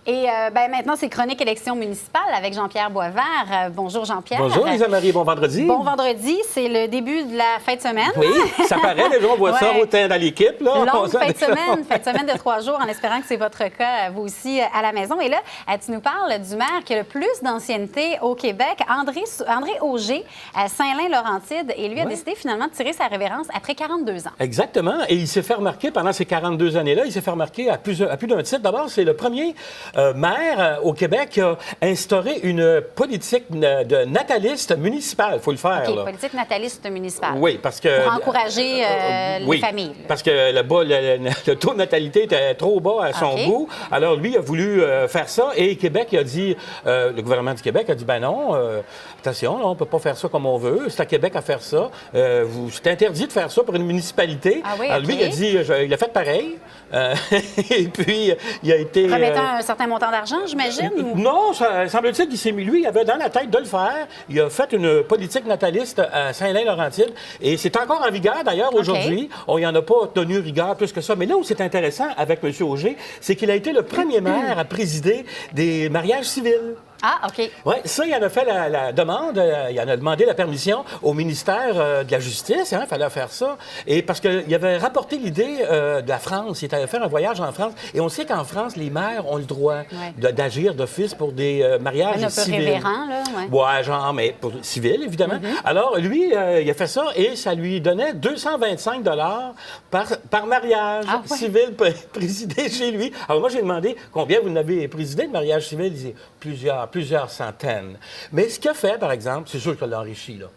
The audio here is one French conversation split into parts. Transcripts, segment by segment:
Et maintenant, c'est Chronique élection municipale avec Jean-Pierre Boisvert. Bonjour Jean-Pierre. Bonjour Lisa-Marie, bon vendredi. Bon vendredi, c'est le début de la fin de semaine. Oui, ça paraît déjà, on voit ça autant dans l'équipe. Longue fin de semaine de 3 jours, en espérant que c'est votre cas, vous aussi, à la maison. Et là, tu nous parles du maire qui a le plus d'ancienneté au Québec, André Auger, à Saint-Lin-Laurentide, et lui a décidé finalement de tirer sa révérence après 42 ans. Exactement, et il s'est fait remarquer pendant ces 42 années-là, il s'est fait remarquer à plus d'un titre. D'abord, c'est le premier maire au Québec qui a instauré une politique de nataliste municipale, il faut le faire. OK, là. politique nataliste municipale. Oui, parce que... Pour encourager les familles. Là. Parce que le taux de natalité était trop bas à son goût. Alors, lui a voulu faire ça, et Québec a dit, le gouvernement du Québec a dit, ben non, attention, là, on ne peut pas faire ça comme on veut, c'est à Québec à faire ça. C'est interdit de faire ça pour une municipalité. Ah oui, alors, lui, il a dit, il a fait pareil. Et puis, il a été... Remettant un certain montant d'argent, j'imagine? Non, semble-t-il qu'il s'est mis, lui, il avait dans la tête de le faire. Il a fait une politique nataliste à Saint-Lin-Laurentide. Et c'est encore en vigueur, d'ailleurs, aujourd'hui. Il n'y en a pas tenu rigueur plus que ça. Mais là où c'est intéressant avec M. Auger, c'est qu'il a été le premier maire à présider des mariages civils. Ah, OK. Oui, ça, il en a fait la demande, il en a demandé la permission au ministère de la Justice, il fallait faire ça. Et parce qu'il avait rapporté l'idée de la France, il avait fait un voyage en France, et on sait qu'en France, les maires ont le droit d'agir d'office pour des mariages civils. Un peu révérend, là, ouais, genre, mais pour civil, évidemment. Alors, lui, il a fait ça, et ça lui donnait 225 par mariage civil présidé chez lui. Alors, moi, j'ai demandé combien vous n'avez présidé de mariage civil. Il disait plusieurs centaines. Mais ce qu'il a fait, par exemple, c'est sûr qu'il l'a enrichi, là.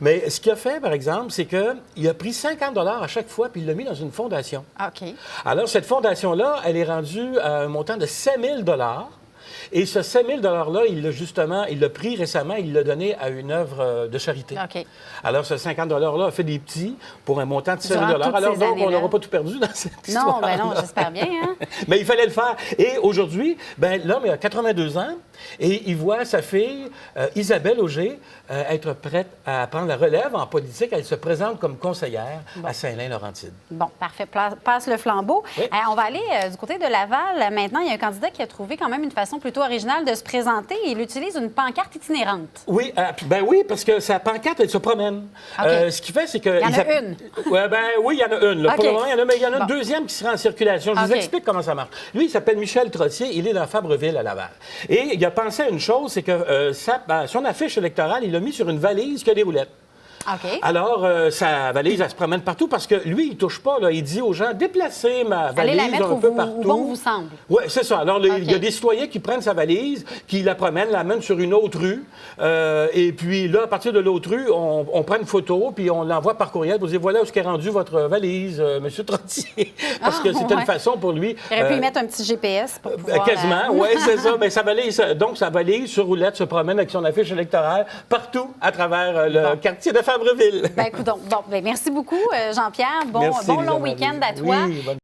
Mais ce qu'il a fait, par exemple, c'est qu'il a pris 50 à chaque fois, puis il l'a mis dans une fondation. OK. Alors, cette fondation-là, elle est rendue à un montant de 7 000 et ce 7 000 $-là, il l'a pris récemment, il l'a donné à une œuvre de charité. OK. Alors, ce 50 $-là a fait des petits pour un montant de 7 000 Durant toutes Alors, ces donc, on années-là. n'aura pas tout perdu dans cette histoire. Non, j'espère bien. Hein? Mais il fallait le faire. Et aujourd'hui, l'homme a 82 ans et il voit sa fille, Isabelle Auger, être prête à prendre la relève en politique. Elle se présente comme conseillère à Saint-Lin-Laurentide. Bon, parfait. Passe le flambeau. Oui. On va aller du côté de Laval. Maintenant, il y a un candidat qui a trouvé quand même une façon plutôt originale de se présenter. Il utilise une pancarte itinérante. Oui, oui, parce que sa pancarte, elle se promène. OK. Ce qui fait, c'est que... Il y en a une? Oui, il y en a une. Là. OK. Pour le moment, il y en a une deuxième qui sera en circulation. Je vous explique comment ça marche. Lui, il s'appelle Michel Trottier. Il est dans Fabreville, à Laval. Et il a pensé à une chose, c'est que son affiche électorale, il l'a mis sur une valise qui a des roulettes. OK. Alors, sa valise, elle se promène partout parce que lui, il ne touche pas. Là. Il dit aux gens, déplacez ma valise Allez la mettre un peu partout. Où bon vous semble. Oui, c'est ça. Alors, il y a des citoyens qui prennent sa valise, qui la promènent, la mènent sur une autre rue. Et puis là, à partir de l'autre rue, on prend une photo, puis on l'envoie par courriel pour dire, voilà où est rendu votre valise, M. Trottier. Parce que c'est une façon pour lui... Il aurait pu y mettre un petit GPS pour pouvoir... Quasiment, oui, c'est ça. Mais sa valise sur roulette se promène avec son affiche électorale partout à travers le quartier de Fabreville. Écoute, merci beaucoup, Jean-Pierre. Bon long week-end à toi. Oui,